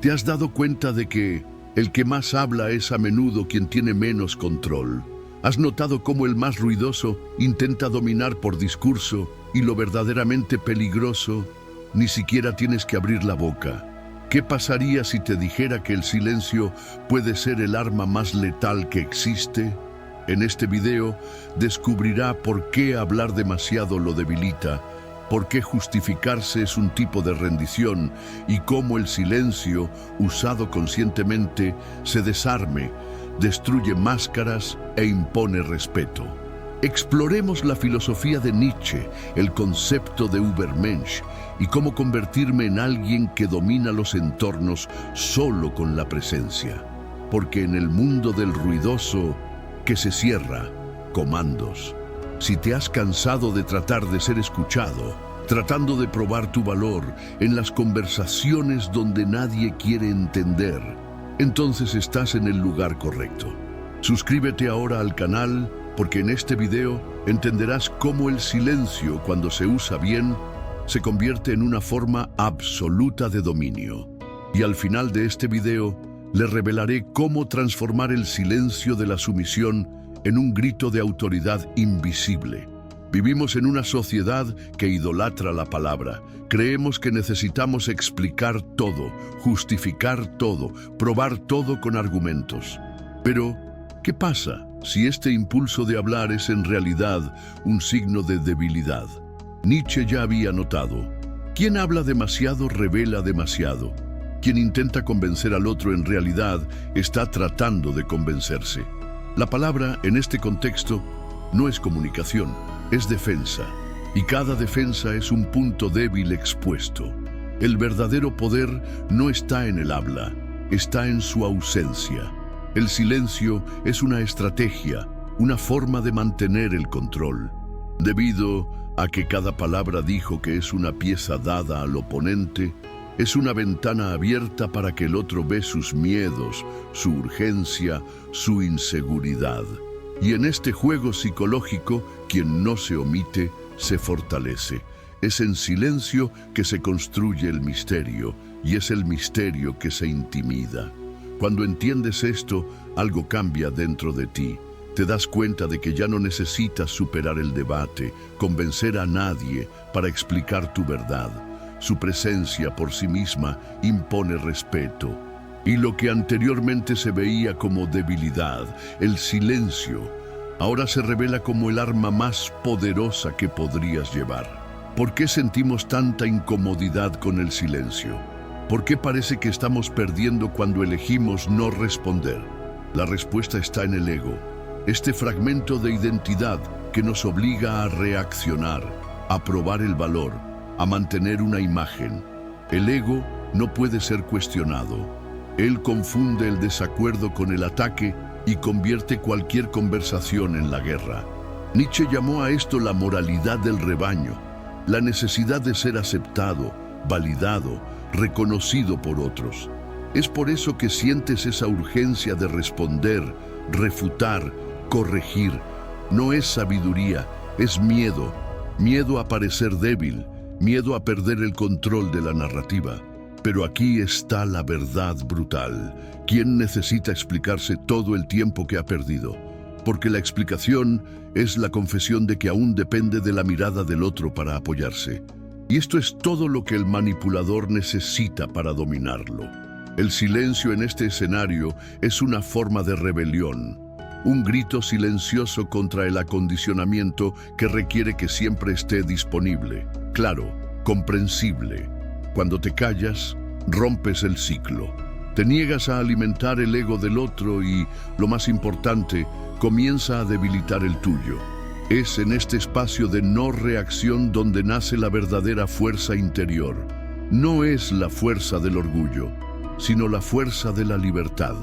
¿Te has dado cuenta de que el que más habla es a menudo quien tiene menos control? ¿Has notado cómo el más ruidoso intenta dominar por discurso y lo verdaderamente peligroso ni siquiera tienes que abrir la boca? ¿Qué pasaría si te dijera que el silencio puede ser el arma más letal que existe? En este video descubrirá por qué hablar demasiado lo debilita, por qué justificarse es un tipo de rendición y cómo el silencio, usado conscientemente, se desarme, destruye máscaras e impone respeto. Exploremos la filosofía de Nietzsche, el concepto de Übermensch y cómo convertirme en alguien que domina los entornos solo con la presencia. Porque en el mundo del ruidoso que se cierra, comandos. Si te has cansado de tratar de ser escuchado, tratando de probar tu valor en las conversaciones donde nadie quiere entender, entonces estás en el lugar correcto. Suscríbete ahora al canal porque en este video entenderás cómo el silencio, cuando se usa bien, se convierte en una forma absoluta de dominio. Y al final de este video, le revelaré cómo transformar el silencio de la sumisión en un grito de autoridad invisible. Vivimos en una sociedad que idolatra la palabra. Creemos que necesitamos explicar todo, justificar todo, probar todo con argumentos. Pero, ¿qué pasa si este impulso de hablar es en realidad un signo de debilidad? Nietzsche ya había notado: quien habla demasiado revela demasiado. Quien intenta convencer al otro en realidad está tratando de convencerse. La palabra, en este contexto, no es comunicación, es defensa. Y cada defensa es un punto débil expuesto. El verdadero poder no está en el habla, está en su ausencia. El silencio es una estrategia, una forma de mantener el control. Debido a que cada palabra dijo que es una pieza dada al oponente, es una ventana abierta para que el otro ve sus miedos, su urgencia, su inseguridad. Y en este juego psicológico, quien no se omite, se fortalece. Es en silencio que se construye el misterio, y es el misterio que se intimida. Cuando entiendes esto, algo cambia dentro de ti. Te das cuenta de que ya no necesitas superar el debate, convencer a nadie para explicar tu verdad. Su presencia por sí misma impone respeto. Y lo que anteriormente se veía como debilidad, el silencio, ahora se revela como el arma más poderosa que podrías llevar. ¿Por qué sentimos tanta incomodidad con el silencio? ¿Por qué parece que estamos perdiendo cuando elegimos no responder? La respuesta está en el ego, este fragmento de identidad que nos obliga a reaccionar, a probar el valor, a mantener una imagen. El ego no puede ser cuestionado. Él confunde el desacuerdo con el ataque y convierte cualquier conversación en la guerra. Nietzsche llamó a esto la moralidad del rebaño, la necesidad de ser aceptado, validado, reconocido por otros. Es por eso que sientes esa urgencia de responder, refutar, corregir. No es sabiduría, es miedo. Miedo a parecer débil, miedo a perder el control de la narrativa. Pero aquí está la verdad brutal. ¿Quién necesita explicarse todo el tiempo que ha perdido? Porque la explicación es la confesión de que aún depende de la mirada del otro para apoyarse. Y esto es todo lo que el manipulador necesita para dominarlo. El silencio en este escenario es una forma de rebelión, un grito silencioso contra el acondicionamiento que requiere que siempre esté disponible, claro, comprensible. Cuando te callas, rompes el ciclo. Te niegas a alimentar el ego del otro y, lo más importante, comienza a debilitar el tuyo. Es en este espacio de no reacción donde nace la verdadera fuerza interior. No es la fuerza del orgullo, sino la fuerza de la libertad.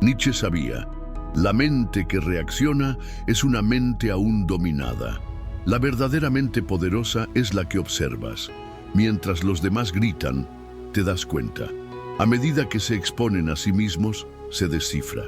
Nietzsche sabía, la mente que reacciona es una mente aún dominada. La verdaderamente poderosa es la que observas. Mientras los demás gritan, te das cuenta. A medida que se exponen a sí mismos, se descifra.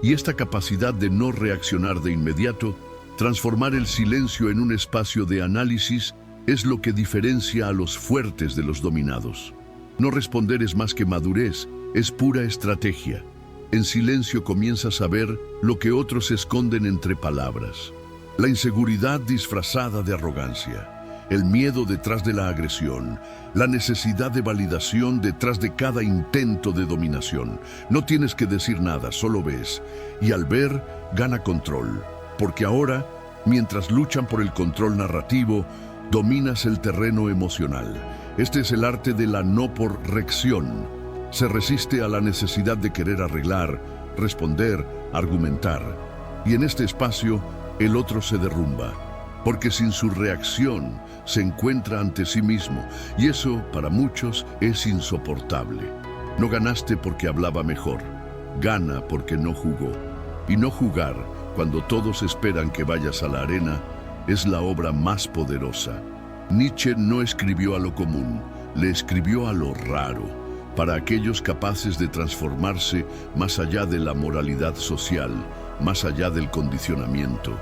Y esta capacidad de no reaccionar de inmediato, transformar el silencio en un espacio de análisis, es lo que diferencia a los fuertes de los dominados. No responder es más que madurez, es pura estrategia. En silencio comienzas a ver lo que otros esconden entre palabras. La inseguridad disfrazada de arrogancia, el miedo detrás de la agresión, la necesidad de validación detrás de cada intento de dominación. No tienes que decir nada, solo ves. Y al ver, gana control. Porque ahora, mientras luchan por el control narrativo, dominas el terreno emocional. Este es el arte de la no por reacción. Se resiste a la necesidad de querer arreglar, responder, argumentar. Y en este espacio, el otro se derrumba, porque sin su reacción se encuentra ante sí mismo, y eso para muchos es insoportable. No ganaste porque hablaba mejor, gana porque no jugó. Y no jugar, cuando todos esperan que vayas a la arena, es la obra más poderosa. Nietzsche no escribió a lo común, le escribió a lo raro, para aquellos capaces de transformarse más allá de la moralidad social, más allá del condicionamiento.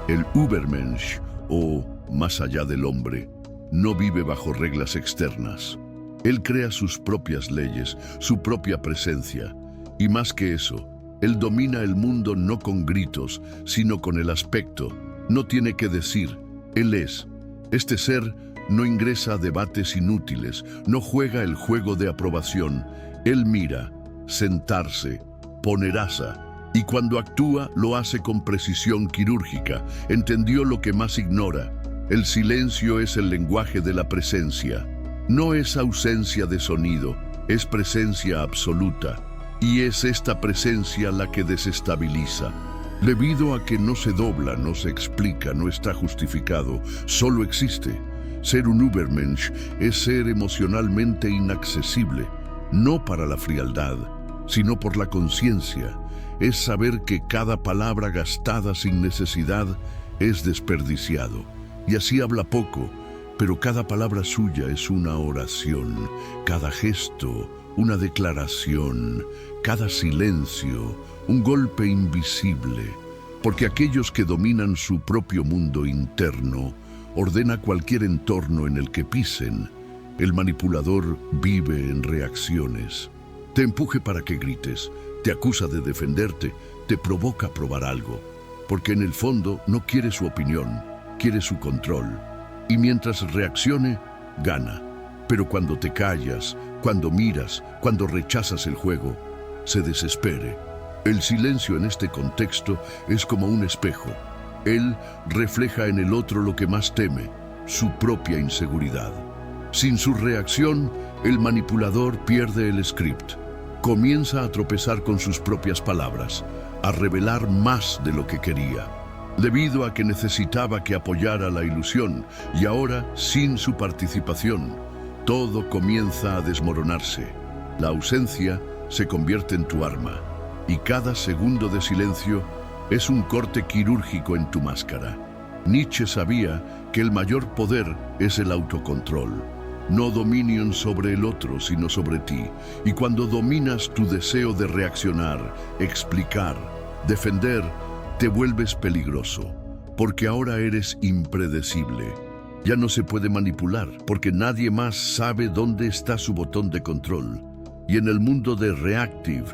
El Übermensch, o más allá del hombre, no vive bajo reglas externas. Él crea sus propias leyes, su propia presencia. Y más que eso, él domina el mundo no con gritos, sino con el aspecto. No tiene que decir, él es. Este ser no ingresa a debates inútiles, no juega el juego de aprobación. Él mira, sentarse, poner asa. Y cuando actúa, lo hace con precisión quirúrgica. Entendió lo que más ignora. El silencio es el lenguaje de la presencia. No es ausencia de sonido, es presencia absoluta. Y es esta presencia la que desestabiliza. Debido a que no se dobla, no se explica, no está justificado, solo existe. Ser un Übermensch es ser emocionalmente inaccesible, no para la frialdad, sino por la conciencia. Es saber que cada palabra gastada sin necesidad es desperdiciado. Y así habla poco, pero cada palabra suya es una oración, cada gesto, una declaración, cada silencio, un golpe invisible. Porque aquellos que dominan su propio mundo interno, ordena cualquier entorno en el que pisen. El manipulador vive en reacciones. Te empuje para que grites, te acusa de defenderte, te provoca a probar algo, porque en el fondo no quiere su opinión, quiere su control. Y mientras reaccione, gana. Pero cuando te callas, cuando miras, cuando rechazas el juego, se desespere. El silencio en este contexto es como un espejo. Él refleja en el otro lo que más teme, su propia inseguridad. Sin su reacción, el manipulador pierde el script. Comienza a tropezar con sus propias palabras, a revelar más de lo que quería, debido a que necesitaba que apoyara la ilusión, y ahora, sin su participación, todo comienza a desmoronarse. La ausencia se convierte en tu arma, y cada segundo de silencio es un corte quirúrgico en tu máscara. Nietzsche sabía que el mayor poder es el autocontrol. No dominion sobre el otro, sino sobre ti. Y cuando dominas tu deseo de reaccionar, explicar, defender, te vuelves peligroso, porque ahora eres impredecible. Ya no se puede manipular, porque nadie más sabe dónde está su botón de control. Y en el mundo de reactive,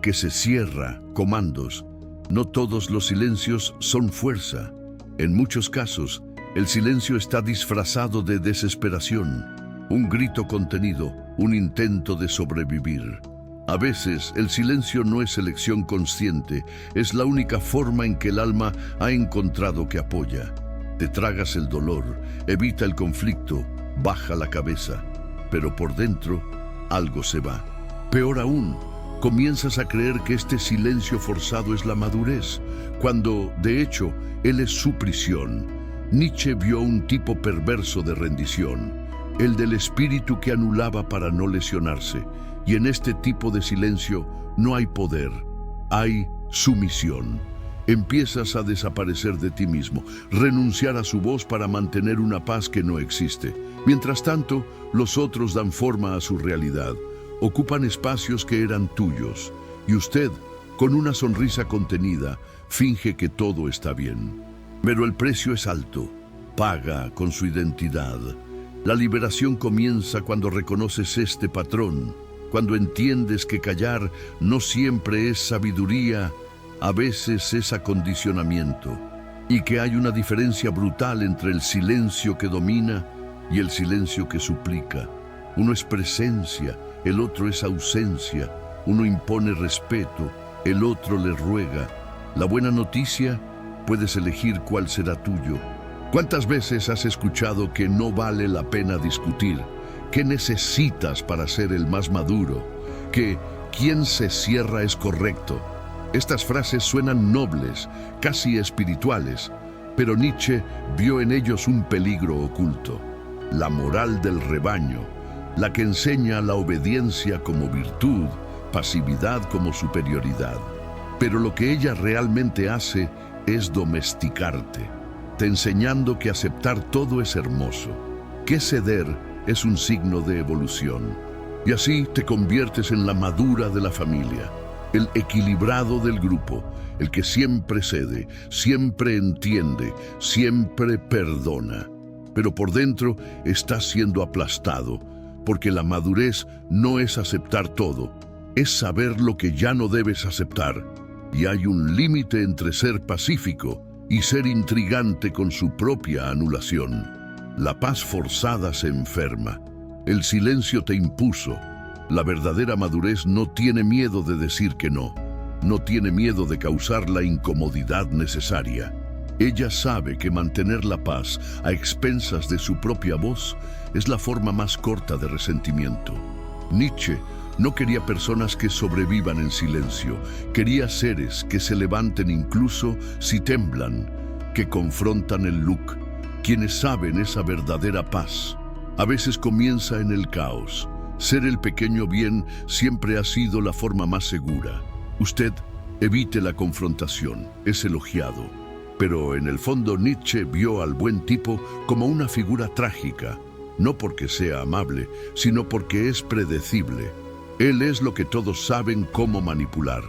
que se cierra, comandos, no todos los silencios son fuerza. En muchos casos, el silencio está disfrazado de desesperación. Un grito contenido, un intento de sobrevivir. A veces, el silencio no es elección consciente, es la única forma en que el alma ha encontrado que apoya. Te tragas el dolor, evita el conflicto, baja la cabeza, pero por dentro, algo se va. Peor aún, comienzas a creer que este silencio forzado es la madurez, cuando, de hecho, él es su prisión. Nietzsche vio un tipo perverso de rendición, el del espíritu que anulaba para no lesionarse, y en este tipo de silencio no hay poder, hay sumisión. Empiezas a desaparecer de ti mismo, renunciar a su voz para mantener una paz que no existe. Mientras tanto, los otros dan forma a su realidad, ocupan espacios que eran tuyos, y usted, con una sonrisa contenida, finge que todo está bien. Pero el precio es alto, paga con su identidad. La liberación comienza cuando reconoces este patrón, cuando entiendes que callar no siempre es sabiduría, a veces es acondicionamiento, y que hay una diferencia brutal entre el silencio que domina y el silencio que suplica. Uno es presencia, el otro es ausencia. Uno impone respeto, el otro le ruega. La buena noticia, puedes elegir cuál será tuyo. ¿Cuántas veces has escuchado que no vale la pena discutir? ¿Qué necesitas para ser el más maduro? Que quien se cierra es correcto. Estas frases suenan nobles, casi espirituales, pero Nietzsche vio en ellos un peligro oculto. La moral del rebaño, la que enseña la obediencia como virtud, pasividad como superioridad. Pero lo que ella realmente hace es domesticarte, te enseñando que aceptar todo es hermoso, que ceder es un signo de evolución. Y así te conviertes en la madura de la familia, el equilibrado del grupo, el que siempre cede, siempre entiende, siempre perdona. Pero por dentro estás siendo aplastado, porque la madurez no es aceptar todo, es saber lo que ya no debes aceptar. Y hay un límite entre ser pacífico y ser intrigante con su propia anulación. La paz forzada se enferma. El silencio te impuso. La verdadera madurez no tiene miedo de decir que no. No tiene miedo de causar la incomodidad necesaria. Ella sabe que mantener la paz a expensas de su propia voz es la forma más corta de resentimiento. Nietzsche no quería personas que sobrevivan en silencio, quería seres que se levanten incluso si temblan, que confrontan el look, quienes saben esa verdadera paz. A veces comienza en el caos. Ser el pequeño bien siempre ha sido la forma más segura. Usted evite la confrontación, es elogiado. Pero en el fondo Nietzsche vio al buen tipo como una figura trágica, no porque sea amable, sino porque es predecible. Él es lo que todos saben cómo manipular.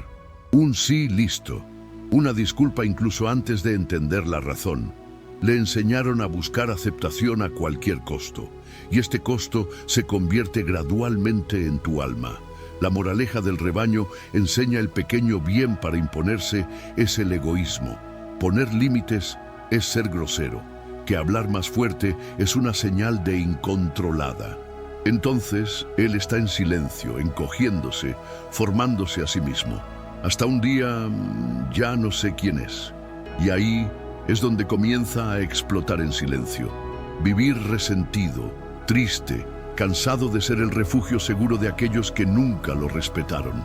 Un sí listo, una disculpa incluso antes de entender la razón. Le enseñaron a buscar aceptación a cualquier costo, y este costo se convierte gradualmente en tu alma. La moraleja del rebaño enseña el pequeño bien para imponerse es el egoísmo. Poner límites es ser grosero, que hablar más fuerte es una señal de incontrolada. Entonces, él está en silencio, encogiéndose, formándose a sí mismo. Hasta un día, ya no sé quién es. Y ahí es donde comienza a explotar en silencio. Vivir resentido, triste, cansado de ser el refugio seguro de aquellos que nunca lo respetaron.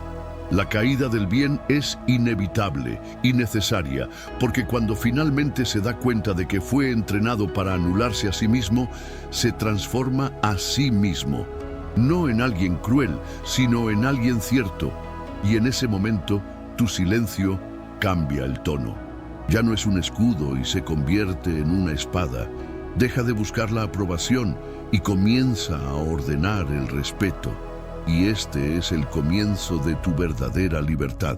La caída del bien es inevitable y necesaria, porque cuando finalmente se da cuenta de que fue entrenado para anularse a sí mismo, se transforma a sí mismo, no en alguien cruel, sino en alguien cierto. Y en ese momento, tu silencio cambia el tono. Ya no es un escudo y se convierte en una espada. Deja de buscar la aprobación y comienza a ordenar el respeto. Y este es el comienzo de tu verdadera libertad.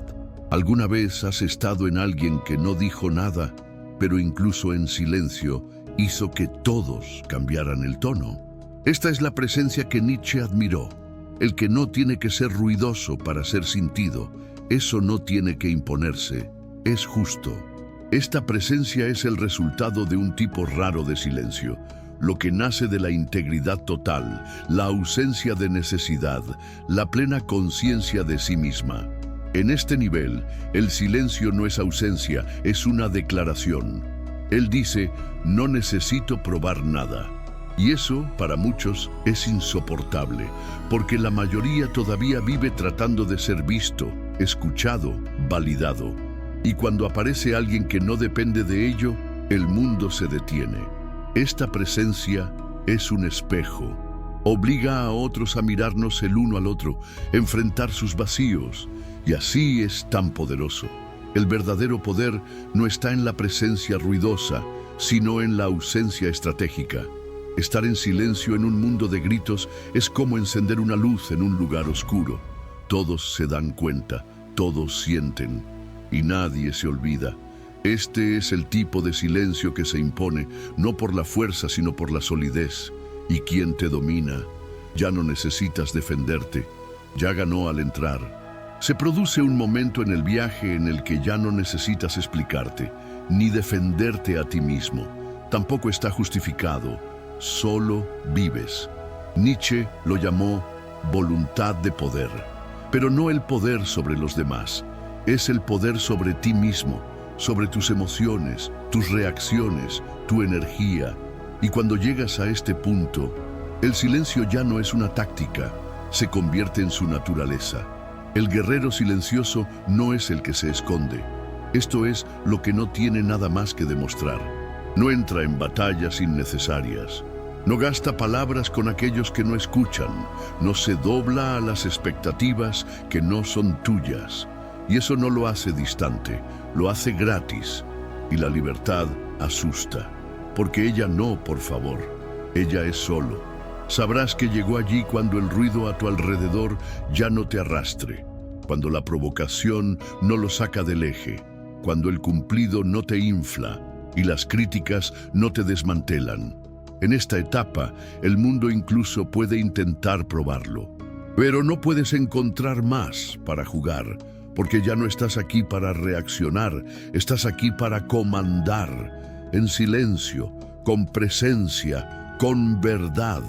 ¿Alguna vez has estado en alguien que no dijo nada, pero incluso en silencio hizo que todos cambiaran el tono? Esta es la presencia que Nietzsche admiró. El que no tiene que ser ruidoso para ser sentido. Eso no tiene que imponerse. Es justo. Esta presencia es el resultado de un tipo raro de silencio. Lo que nace de la integridad total, la ausencia de necesidad, la plena conciencia de sí misma. En este nivel, el silencio no es ausencia, es una declaración. Él dice, no necesito probar nada. Y eso, para muchos, es insoportable, porque la mayoría todavía vive tratando de ser visto, escuchado, validado. Y cuando aparece alguien que no depende de ello, el mundo se detiene. Esta presencia es un espejo. Obliga a otros a mirarnos el uno al otro, enfrentar sus vacíos. Y así es tan poderoso. El verdadero poder no está en la presencia ruidosa, sino en la ausencia estratégica. Estar en silencio en un mundo de gritos es como encender una luz en un lugar oscuro. Todos se dan cuenta, todos sienten, y nadie se olvida. Este es el tipo de silencio que se impone, no por la fuerza, sino por la solidez. ¿Y quién te domina? Ya no necesitas defenderte, ya ganó al entrar. Se produce un momento en el viaje en el que ya no necesitas explicarte, ni defenderte a ti mismo. Tampoco está justificado, solo vives. Nietzsche lo llamó voluntad de poder, pero no el poder sobre los demás, es el poder sobre ti mismo, sobre tus emociones, tus reacciones, tu energía. Y cuando llegas a este punto, el silencio ya no es una táctica, se convierte en su naturaleza. El guerrero silencioso no es el que se esconde. Esto es lo que no tiene nada más que demostrar. No entra en batallas innecesarias. No gasta palabras con aquellos que no escuchan. No se dobla a las expectativas que no son tuyas. Y eso no lo hace distante, lo hace gratis. Y la libertad asusta. Porque ella no, por favor. Ella es solo. Sabrás que llegó allí cuando el ruido a tu alrededor ya no te arrastre, cuando la provocación no lo saca del eje, cuando el cumplido no te infla y las críticas no te desmantelan. En esta etapa, el mundo incluso puede intentar probarlo, pero no puedes encontrar más para jugar, porque ya no estás aquí para reaccionar, estás aquí para comandar, en silencio, con presencia, con verdad.